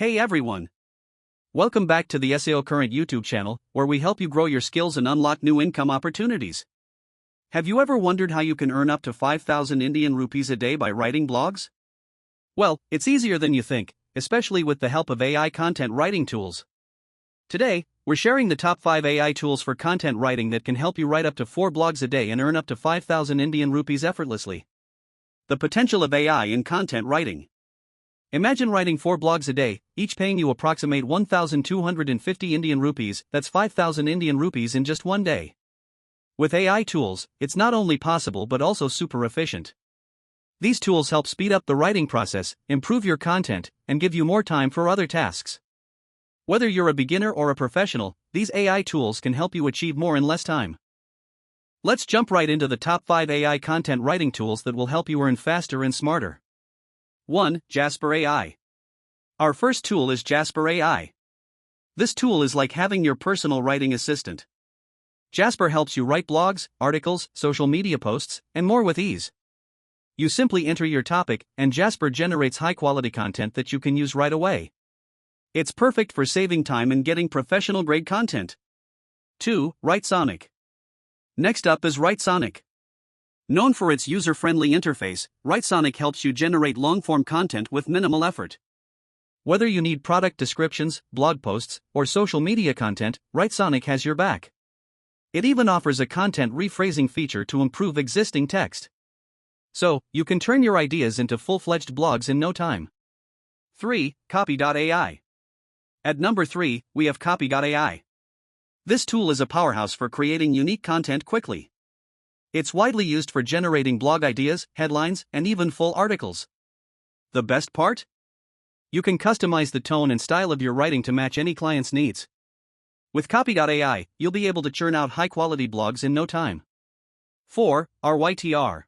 Hey everyone! Welcome back to the SEOCurrent YouTube channel, where we help you grow your skills and unlock new income opportunities. Have you ever wondered how you can earn up to 5,000 Indian rupees a day by writing blogs? Well, it's easier than you think, especially with the help of AI content writing tools. Today, we're sharing the top 5 AI tools for content writing that can help you write up to 4 blogs a day and earn up to 5,000 Indian rupees effortlessly. The potential of AI in content writing. Imagine writing 4 blogs a day, each paying you approximate 1,250 Indian rupees, that's 5,000 Indian rupees in just one day. With AI tools, it's not only possible but also super efficient. These tools help speed up the writing process, improve your content, and give you more time for other tasks. Whether you're a beginner or a professional, these AI tools can help you achieve more in less time. Let's jump right into the top 5 AI content writing tools that will help you earn faster and smarter. 1. Jasper AI. Our first tool is Jasper AI. This tool is like having your personal writing assistant. Jasper helps you write blogs, articles, social media posts, and more with ease. You simply enter your topic, and Jasper generates high-quality content that you can use right away. It's perfect for saving time and getting professional-grade content. 2. Writesonic. Next up is Writesonic. Known for its user-friendly interface, Writesonic helps you generate long-form content with minimal effort. Whether you need product descriptions, blog posts, or social media content, Writesonic has your back. It even offers a content rephrasing feature to improve existing text. So, you can turn your ideas into full-fledged blogs in no time. 3. Copy.ai. At number 3, we have Copy.ai. This tool is a powerhouse for creating unique content quickly. It's widely used for generating blog ideas, headlines, and even full articles. The best part? You can customize the tone and style of your writing to match any client's needs. With Copy.ai, you'll be able to churn out high-quality blogs in no time. 4. Rytr.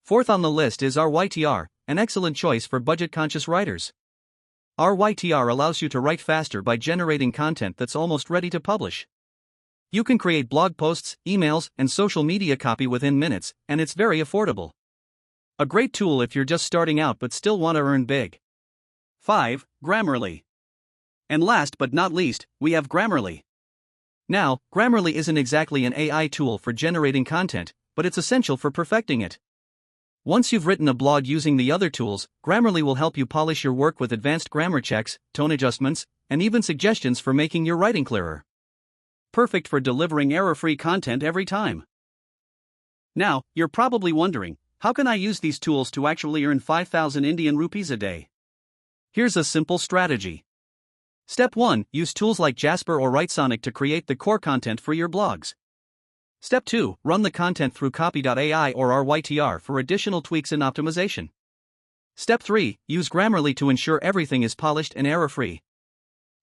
Fourth on the list is Rytr, an excellent choice for budget-conscious writers. Rytr allows you to write faster by generating content that's almost ready to publish. You can create blog posts, emails, and social media copy within minutes, and it's very affordable. A great tool if you're just starting out but still want to earn big. 5. Grammarly. And last but not least, we have Grammarly. Now, Grammarly isn't exactly an AI tool for generating content, but it's essential for perfecting it. Once you've written a blog using the other tools, Grammarly will help you polish your work with advanced grammar checks, tone adjustments, and even suggestions for making your writing clearer. Perfect for delivering error-free content every time. Now, you're probably wondering, how can I use these tools to actually earn 5,000 Indian rupees a day? Here's a simple strategy. Step 1. Use tools like Jasper or Writesonic to create the core content for your blogs. Step 2. Run the content through Copy.ai or Rytr for additional tweaks and optimization. Step 3. Use Grammarly to ensure everything is polished and error-free.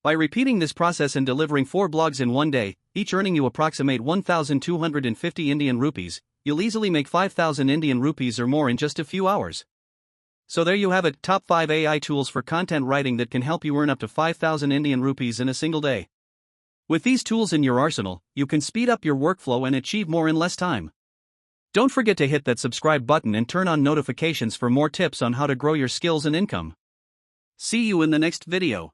By repeating this process and delivering 4 blogs in one day, each earning you approximate 1,250 Indian rupees, you'll easily make 5,000 Indian rupees or more in just a few hours. So there you have it, top 5 AI tools for content writing that can help you earn up to 5,000 Indian rupees in a single day. With these tools in your arsenal, you can speed up your workflow and achieve more in less time. Don't forget to hit that subscribe button and turn on notifications for more tips on how to grow your skills and income. See you in the next video.